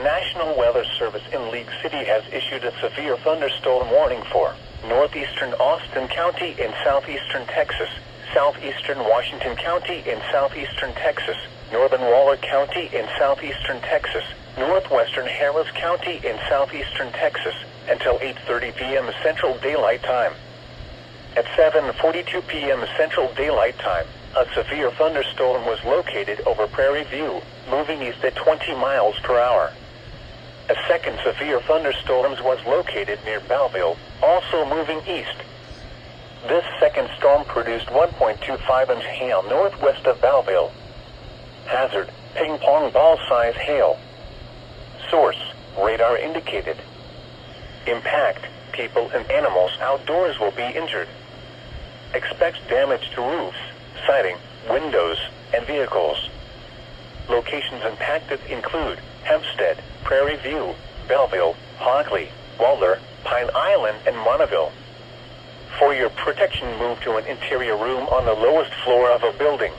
National Weather Service in League City has issued a severe thunderstorm warning for northeastern Austin County in southeastern Texas, southeastern Washington County in southeastern Texas, northern Waller County in southeastern Texas, northwestern Harris County in southeastern Texas, until 8:30 p.m. Central Daylight Time. At 7:42 p.m. Central Daylight Time, a severe thunderstorm was located over Prairie View, moving east at 20 miles per hour. A second severe thunderstorm was located near Belleville, also moving east. This second storm produced 1.25-inch hail northwest of Belleville. Hazard: ping pong ball size hail. Source: radar indicated. Impact: people and animals outdoors will be injured. Expect damage to roofs, siding, windows, and vehicles. Locations impacted include Hempstead, Prairie View, Belleville, Hockley, Waller, Pine Island, and Monaville. For your protection, move to an interior room on the lowest floor of a building.